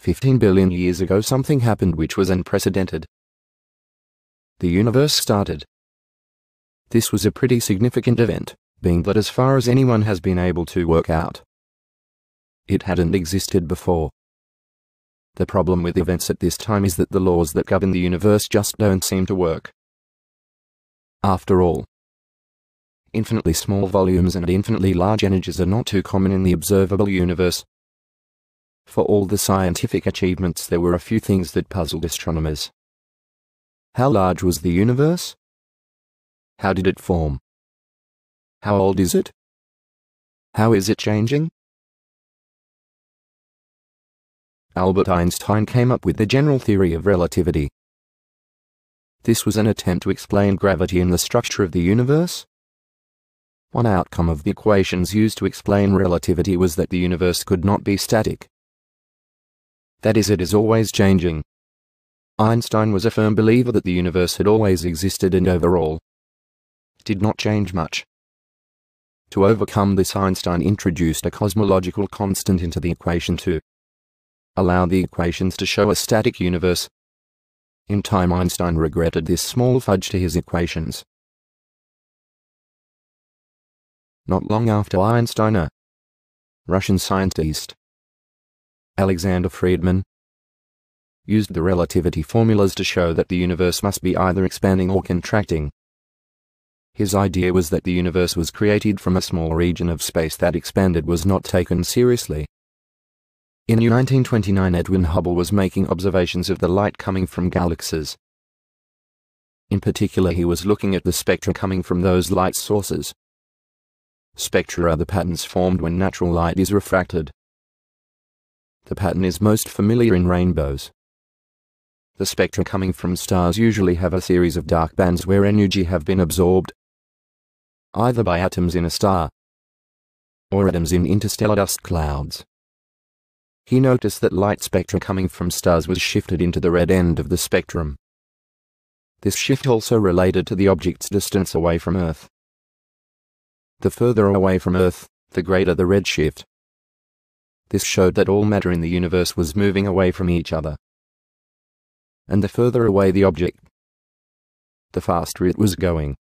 15 billion years ago something happened which was unprecedented. The universe started. This was a pretty significant event, being that as far as anyone has been able to work out, it hadn't existed before. The problem with events at this time is that the laws that govern the universe just don't seem to work. After all, infinitely small volumes and infinitely large energies are not too common in the observable universe. For all the scientific achievements, there were a few things that puzzled astronomers. How large was the universe? How did it form? How old is it? How is it changing? Albert Einstein came up with the general theory of relativity. This was an attempt to explain gravity and the structure of the universe. One outcome of the equations used to explain relativity was that the universe could not be static. That is, it is always changing. Einstein was a firm believer that the universe had always existed and overall did not change much. To overcome this, Einstein introduced a cosmological constant into the equation to allow the equations to show a static universe. In time, Einstein regretted this small fudge to his equations. Not long after Einstein, a Russian scientist, Alexander Friedman, used the relativity formulas to show that the universe must be either expanding or contracting. His idea was that the universe was created from a small region of space that expanded was not taken seriously. In 1929, Edwin Hubble was making observations of the light coming from galaxies. In particular, he was looking at the spectra coming from those light sources. Spectra are the patterns formed when natural light is refracted. The pattern is most familiar in rainbows. The spectra coming from stars usually have a series of dark bands where energy have been absorbed, either by atoms in a star or atoms in interstellar dust clouds. He noticed that light spectra coming from stars was shifted into the red end of the spectrum. This shift also related to the object's distance away from Earth. The further away from Earth, the greater the red shift. This showed that all matter in the universe was moving away from each other. And the further away the object, the faster it was going.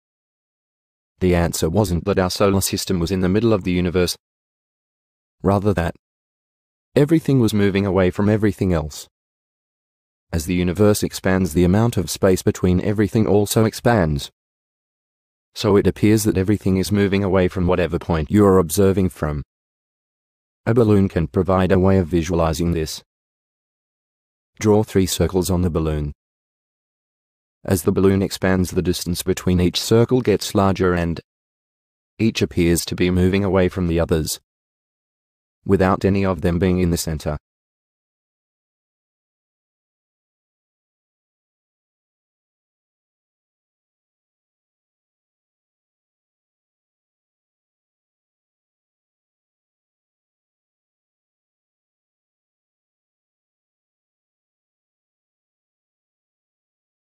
The answer wasn't that our solar system was in the middle of the universe. Rather that everything was moving away from everything else. As the universe expands, the amount of space between everything also expands. So it appears that everything is moving away from whatever point you are observing from. A balloon can provide a way of visualizing this. Draw 3 circles on the balloon. As the balloon expands, the distance between each circle gets larger and each appears to be moving away from the others, without any of them being in the center.